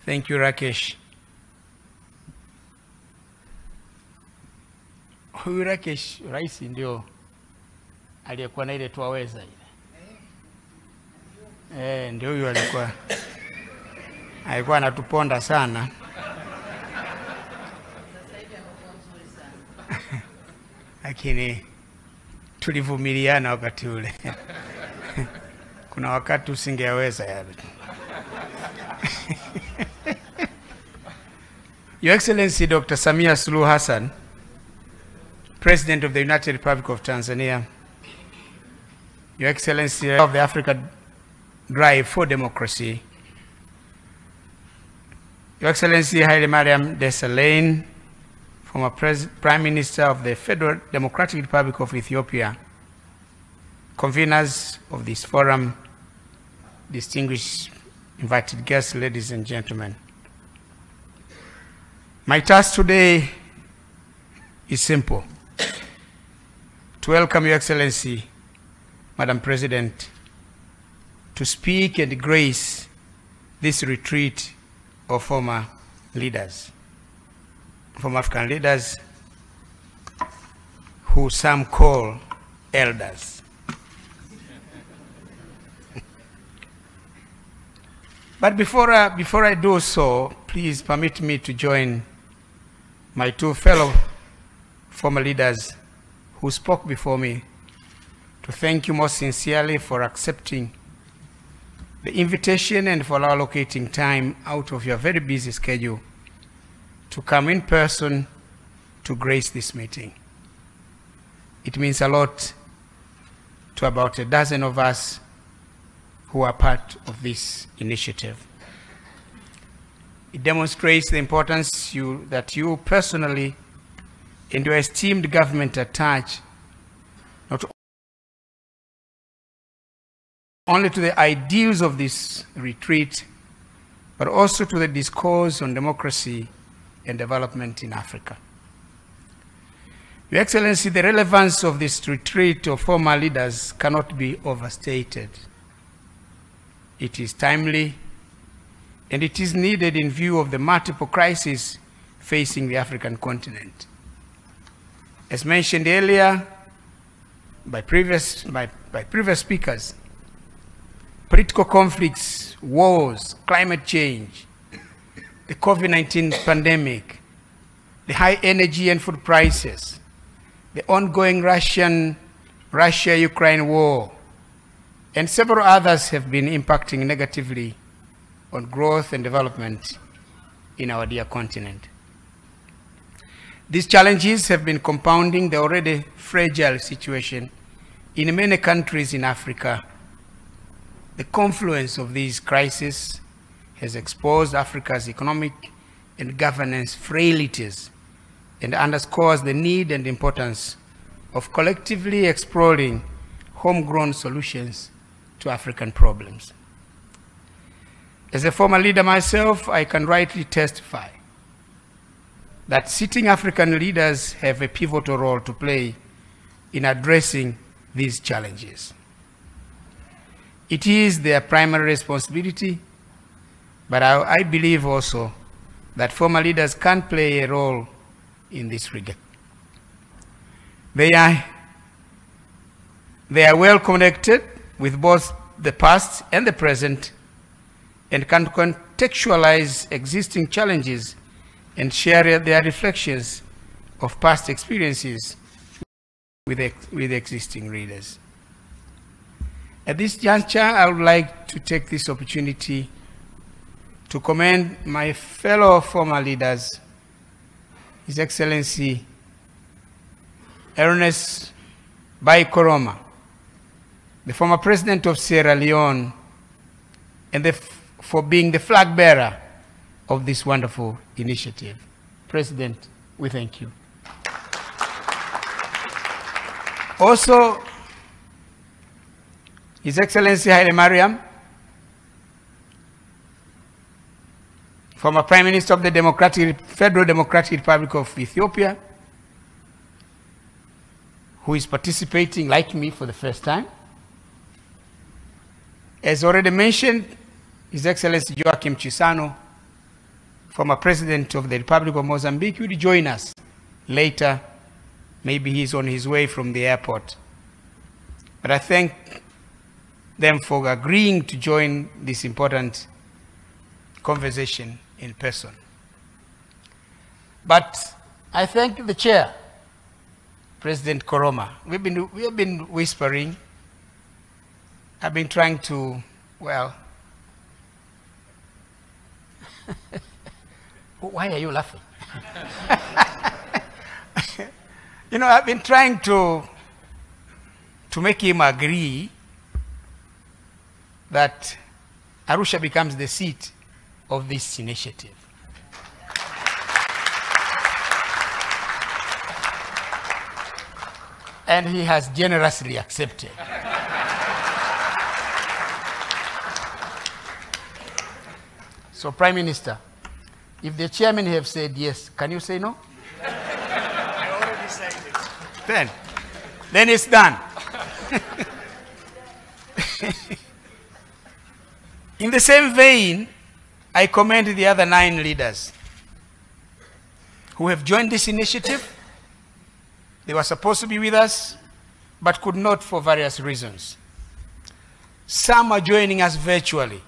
Thank you, Rakesh. Huyu Rakesh, Rais ndio aliyekuwa na ile tuwaweza ile. Ndio huyu alikuwa anatuponda sana. Lakini tulivumiliana wakati ule. Kuna wakati usingeweza yale. Your Excellency Dr. Samia Suluhu Hassan, President of the United Republic of Tanzania, Your Excellency of the Africa Drive for Democracy, Your Excellency Haile Mariam Desalegn, former Prime Minister of the Federal Democratic Republic of Ethiopia, conveners of this forum, distinguished invited guests, ladies and gentlemen. My task today is simple: to welcome Your Excellency, Madam President, to speak and grace this retreat of former leaders, former African leaders who some call elders. But before I do so, please permit me to join my two fellow former leaders who spoke before me to thank you most sincerely for accepting the invitation and for allocating time out of your very busy schedule to come in person to grace this meeting. It means a lot to about a dozen of us who are part of this initiative. It demonstrates the importance that you personally and your esteemed government attach not only to the ideals of this retreat, but also to the discourse on democracy and development in Africa. Your Excellency, the relevance of this retreat of former leaders cannot be overstated. It is timely, and it is needed in view of the multiple crises facing the African continent. As mentioned earlier by previous speakers, political conflicts, wars, climate change, the COVID-19 pandemic, the high energy and food prices, the ongoing Russia-Ukraine war, and several others have been impacting negatively on growth and development in our dear continent. These challenges have been compounding the already fragile situation in many countries in Africa. The confluence of these crises has exposed Africa's economic and governance frailties and underscores the need and importance of collectively exploring homegrown solutions to African problems. As a former leader myself, I can rightly testify that sitting African leaders have a pivotal role to play in addressing these challenges. It is their primary responsibility, but I believe also that former leaders can play a role in this regard. They are well connected with both the past and the present, and can contextualize existing challenges and share their reflections of past experiences with existing readers. At this juncture, I would like to take this opportunity to commend my fellow former leaders, His Excellency Ernest Bai Koroma, the former president of Sierra Leone, and for being the flag bearer of this wonderful initiative. President, we thank you. Also, His Excellency Haile Mariam, former Prime Minister of the Federal Democratic Republic of Ethiopia, who is participating, like me, for the first time. As already mentioned, His Excellency Joachim Chissano, former president of the Republic of Mozambique, will join us later. Maybe he's on his way from the airport. But I thank them for agreeing to join this important conversation in person. But I thank the chair, President Koroma. We have been whispering. I've been trying to, well, why are you laughing? You know, I've been trying to make him agree that Arusha becomes the seat of this initiative. And he has generously accepted. So, Prime Minister, if the chairman have said yes, can you say no? I already said it. Then it's done. In the same vein, I commend the other 9 leaders who have joined this initiative. They were supposed to be with us, but could not for various reasons. Some are joining us virtually,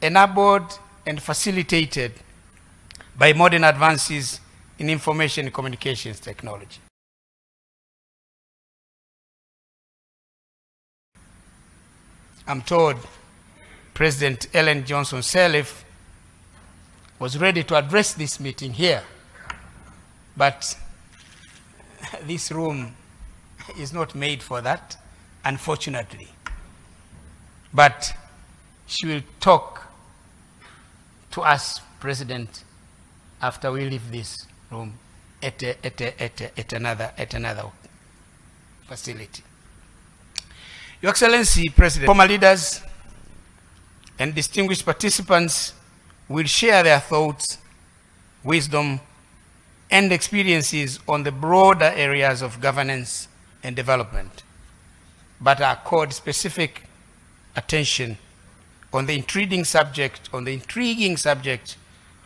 enabled and facilitated by modern advances in information and communications technology. I'm told President Ellen Johnson Sirleaf was ready to address this meeting here, but this room is not made for that, unfortunately. But she will talk to us, President, after we leave this room at another facility. Your Excellency, President, former leaders and distinguished participants will share their thoughts, wisdom, and experiences on the broader areas of governance and development, but accord specific attention on the intriguing subject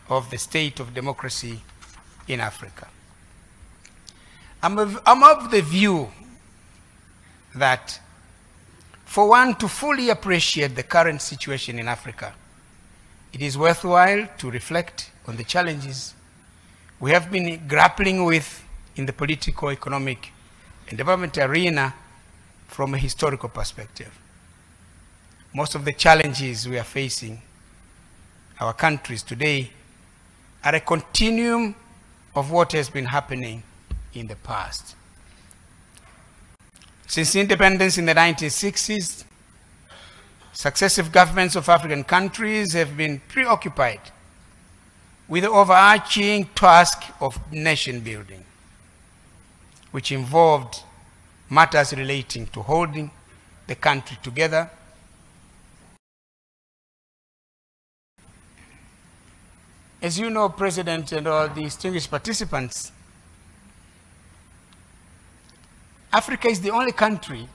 of the state of democracy in Africa. I'm of the view that for one to fully appreciate the current situation in Africa, it is worthwhile to reflect on the challenges we have been grappling with in the political, economic, and development arena from a historical perspective. Most of the challenges we are facing, our countries today, are a continuum of what has been happening in the past. Since independence in the 1960s, successive governments of African countries have been preoccupied with the overarching task of nation building, which involved matters relating to holding the country together, as you know, President, and all the distinguished participants, Africa is the only country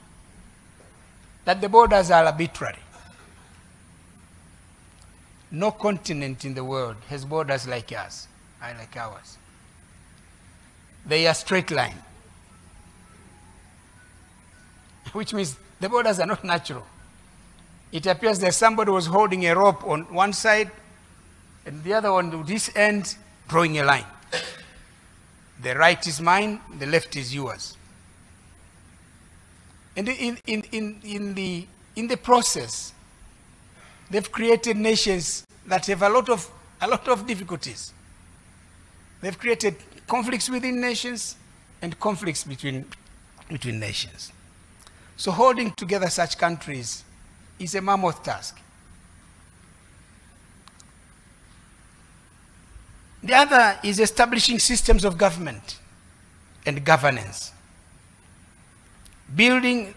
that the borders are arbitrary. No continent in the world has borders like ours, like ours. They are straight line, which means the borders are not natural. It appears that somebody was holding a rope on one side and the other on this end, drawing a line. The right is mine, the left is yours. And in the process, they've created nations that have a lot of difficulties. They've created conflicts within nations and conflicts between nations. So holding together such countries is a mammoth task. The other is establishing systems of government and governance, building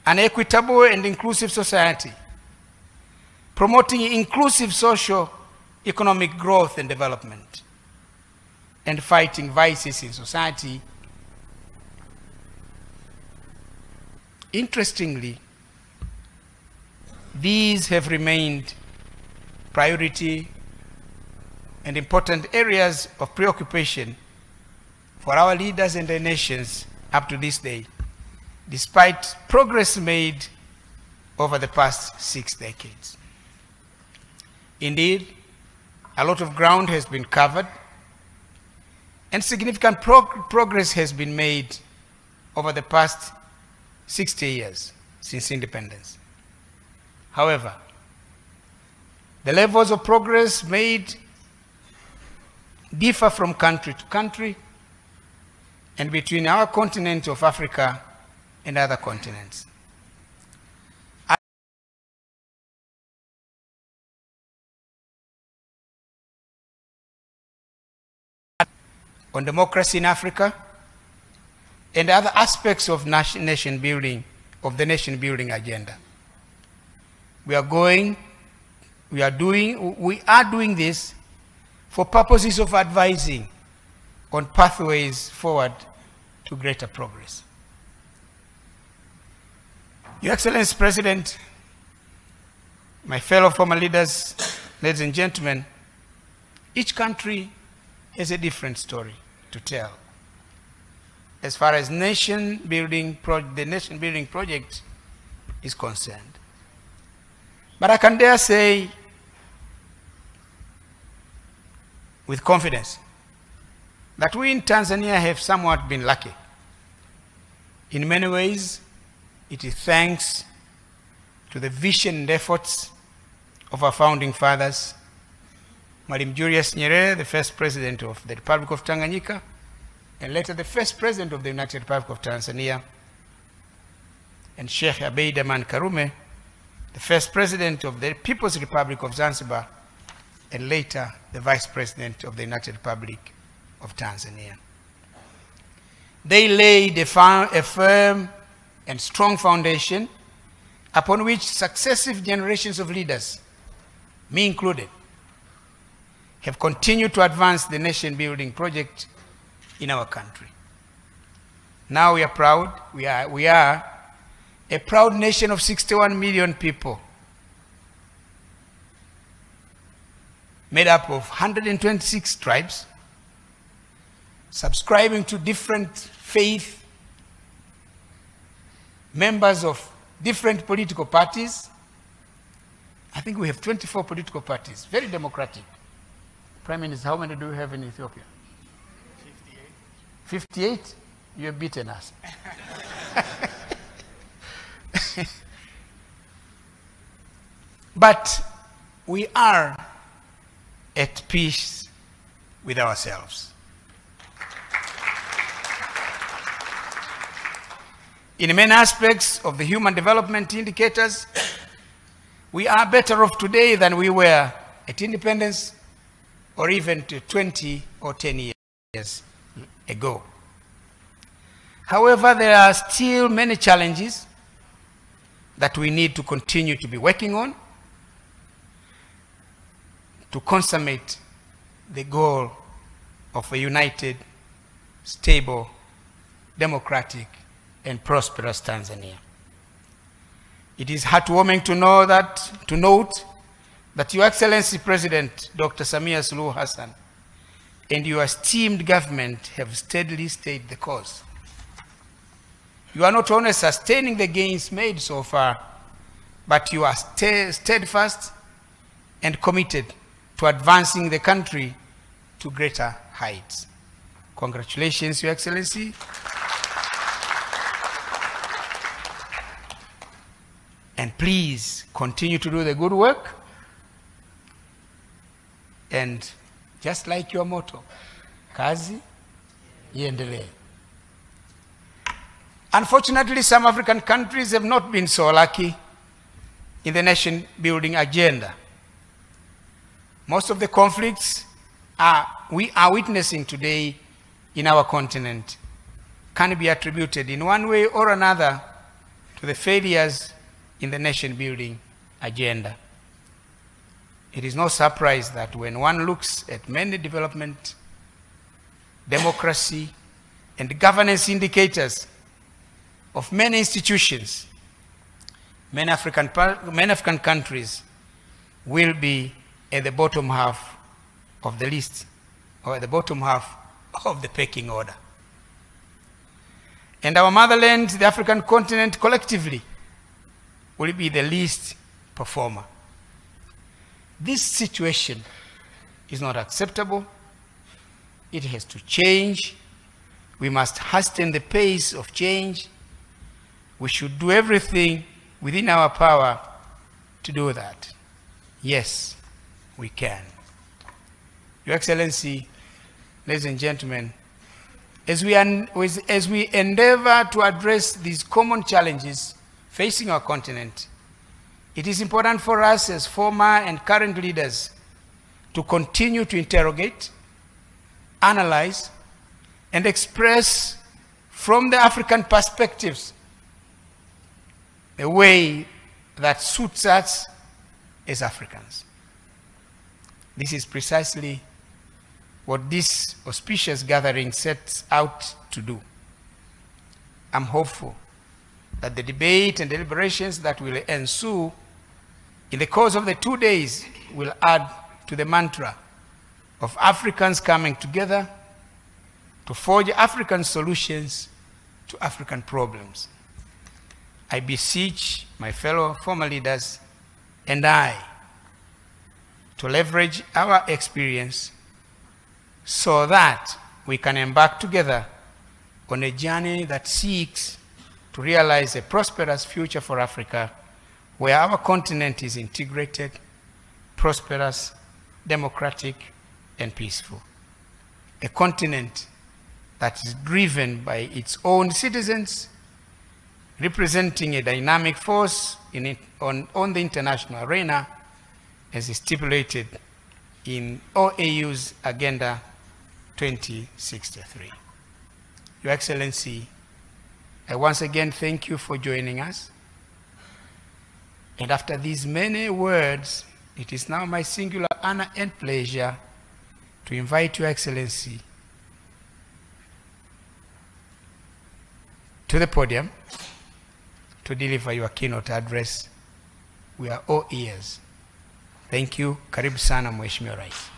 an equitable and inclusive society, promoting inclusive social economic growth and development, and fighting vices in society. Interestingly, these have remained priority and important areas of preoccupation for our leaders and the nations up to this day, despite progress made over the past 6 decades. Indeed, a lot of ground has been covered, and significant progress has been made over the past 60 years since independence. However, the levels of progress made differ from country to country and between our continent of Africa and other continents. On democracy in Africa and other aspects of nation building, of the nation building agenda. We are doing this for purposes of advising on pathways forward to greater progress. Your Excellency President, my fellow former leaders, ladies and gentlemen, each country has a different story to tell as far as the nation building project is concerned. But I can dare say with confidence that we in Tanzania have somewhat been lucky. In many ways, it is thanks to the vision and efforts of our founding fathers, Mwalimu Julius Nyerere, the first president of the Republic of Tanganyika, and later the first president of the United Republic of Tanzania, and Sheikh Abeid Aman Karume, the first president of the People's Republic of Zanzibar, and later the vice president of the United Republic of Tanzania. They laid a firm and strong foundation upon which successive generations of leaders, me included, have continued to advance the nation building project in our country. Now we are proud, we are a proud nation of 61 million people, made up of 126 tribes, subscribing to different faith, members of different political parties. I think we have 24 political parties, very democratic. Prime Minister, how many do you have in Ethiopia? 58. 58? You have beaten us. But we are at peace with ourselves. In many aspects of the human development indicators, we are better off today than we were at independence or even 20 or 10 years ago. However, there are still many challenges that we need to continue to be working on to consummate the goal of a united, stable, democratic, and prosperous Tanzania. It is heartwarming to note that Your Excellency President Dr. Samia Suluhu Hassan and your esteemed government have steadily stayed the course. You are not only sustaining the gains made so far, but you are steadfast and committed to advancing the country to greater heights. Congratulations, Your Excellency. And please continue to do the good work. And just like your motto, kazi iendelee. Unfortunately, some African countries have not been so lucky in the nation building agenda. Most of the conflicts we are witnessing today in our continent can be attributed in one way or another to the failures in the nation building agenda. It is no surprise that when one looks at many development, democracy, and governance indicators of many institutions, many African countries will be at the bottom half of the list, or at the bottom half of the pecking order. And our motherland, the African continent, collectively will be the least performer. This situation is not acceptable. It has to change. We must hasten the pace of change. We should do everything within our power to do that. Yes, we can. Your Excellency, ladies and gentlemen, as we endeavor to address these common challenges facing our continent, it is important for us as former and current leaders to continue to interrogate, analyze, and express from the African perspectives a way that suits us as Africans. This is precisely what this auspicious gathering sets out to do. I'm hopeful that the debate and deliberations that will ensue in the course of the 2 days will add to the mantra of Africans coming together to forge African solutions to African problems. I beseech my fellow former leaders and I to leverage our experience so that we can embark together on a journey that seeks to realize a prosperous future for Africa, where our continent is integrated, prosperous, democratic, and peaceful. A continent that is driven by its own citizens, representing a dynamic force on the international arena, as is stipulated in OAU's Agenda 2063. Your Excellency, I once again thank you for joining us. And after these many words, it is now my singular honor and pleasure to invite Your Excellency to the podium to deliver your keynote address. We are all ears. Thank you. Karibu sana Mheshimiwa Rais.